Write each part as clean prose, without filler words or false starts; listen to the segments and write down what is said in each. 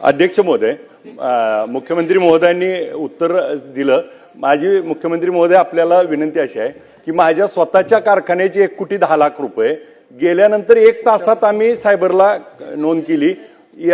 अध्यक्ष महोदय, मुख्यमंत्री महोदयांनी उत्तर दिलं। माझी मुख्यमंत्री महोदय आपल्याला विनंती अशी आहे की माझ्या स्वतःच्या कारखान्याची 1,10,00,000 रुपये गेल्यानंतर 1 तासात आम्ही सायबरला नोंद केली।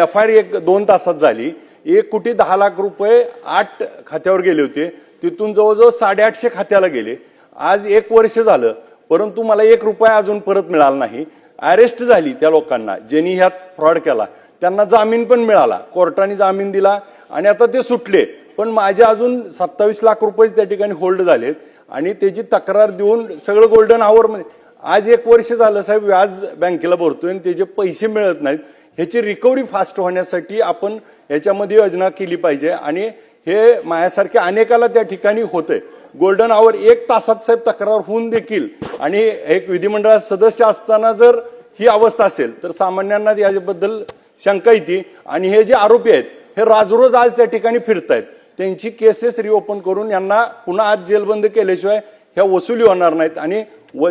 FIR 2 तासात झाली। 1,10,00,000 रुपये 8 खात्यावर गेले होते, तिथून जवळजवळ 850 खात्याला गेले। आज 1 वर्ष झालं, परंतु मला 1 रुपया अजून परत मिळाला नाही। अरेस्ट झाली त्या लोकांना ज्यांनी ह्यात फ्रॉड केला, त्यांना जामीन पण मिळाला, कोर्टाने जामीन दिला आणि आता ते सुटले। पण माझे अजून 27 लाख रुपये त्या ठिकाणी होल्ड झालेत आणि त्याची तक्रार देऊन सगळं गोल्डन आवर मध्ये आज 1 वर्ष झालं साहेब व्याज बँकेला भरतोय आणि त्याचे पैसे मिळत नाहीत। ह्याची रिकव्हरी फास्ट होण्यासाठी आपण याच्यामध्ये योजना केली पाहिजे आणि हे माझ्यासारख्या अनेकाला त्या ठिकाणी होतंय। गोल्डन आवर 1 तासात साहेब तक्रार होऊन देखील आणि एक विधिमंडळात सदस्य असताना जर ही अवस्था असेल तर सामान्यांना याबद्दल शंका येते। आणि हे जे आरोपी आहेत हे राजरोज आज त्या ठिकाणी फिरतायत, त्यांची केसेस रिओपन करून यांना पुन्हा आज जेलबंद केल्याशिवाय ह्या वसुली होणार नाहीत आणि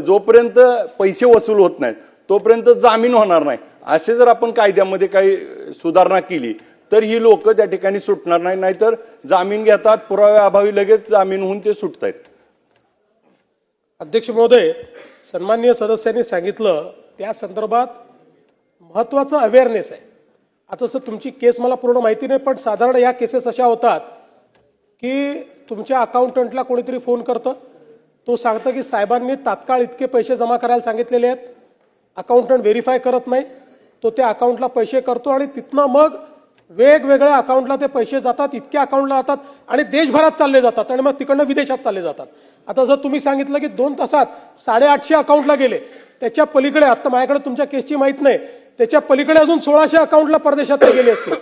जोपर्यंत पैसे वसूल होत नाहीत तोपर्यंत जामीन होणार नाही। असे जर आपण कायद्यामध्ये काही सुधारणा केली तर ही लोक त्या ठिकाणी सुटणार नाही, नाहीतर जामीन घेतात, पुराव्याअभावी लगेच जामीन होऊन ते सुटतायत। अध्यक्ष महोदय, सन्माननीय सदस्यांनी सांगितलं त्या संदर्भात महत्त्वाचं अवेअरनेस आहे। आता जसं तुमची केस मला पूर्ण माहिती नाही, पण साधारण या केसेस अशा होतात की तुमच्या अकाउंटंटला कोणीतरी फोन करतं, तो सांगतं की साहेबांनी तात्काळ इतके पैसे जमा करायला सांगितलेले आहेत। अकाउंटंट व्हेरीफाय करत नाही, तो त्या अकाउंटला पैसे करतो आणि तिथनं मग वेगवेगळ्या अकाउंटला ते पैसे जातात, इतक्या अकाउंटला जातात आणि देशभरात चालले जातात आणि मग तिकडनं विदेशात चालले जातात। आता जर तुम्ही सांगितलं की 2 तासात 850 अकाउंटला गेले, त्याच्या पलीकडे आता माझ्याकडे तुमच्या केसची माहित नाही, त्याच्या पलीकडे अजून 1600 अकाउंटला परदेशात गेले असतील।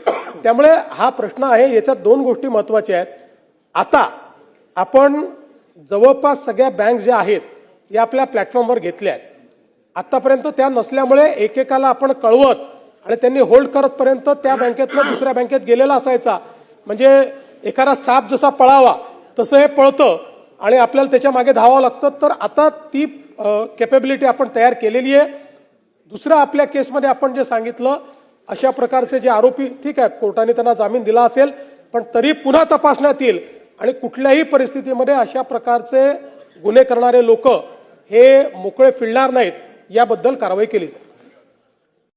त्यामुळे हा प्रश्न आहे, याच्यात 2 गोष्टी महत्त्वाच्या आहेत। आता आपण जवळपास सगळ्या बँक ज्या आहेत या आपल्या प्लॅटफॉर्मवर घेतल्या आहेत। आतापर्यंत त्या नसल्यामुळे एकेकाला आपण कळवत आणि त्यांनी होल्ड करतपर्यंत त्या बँकेतनं दुसऱ्या बँकेत गेलेला असायचा। म्हणजे एखादा साप जसा पळावा तसं हे पळतं आणि आपल्याला त्याच्या मागे धावावं लागतं। तर आता ती कॅपेबिलिटी आपण तयार केलेली आहे। दुसरं आपल्या केसमध्ये आपण जे सांगितलं अशा प्रकारचे जे आरोपी, ठीक आहे कोर्टाने त्यांना जामीन दिला असेल, पण तरी पुन्हा तपासण्यात येईल आणि कुठल्याही परिस्थितीमध्ये अशा प्रकारचे गुन्हे करणारे लोक हे मोकळे फिरणार नाहीत याबद्दल कारवाई केली जाईल।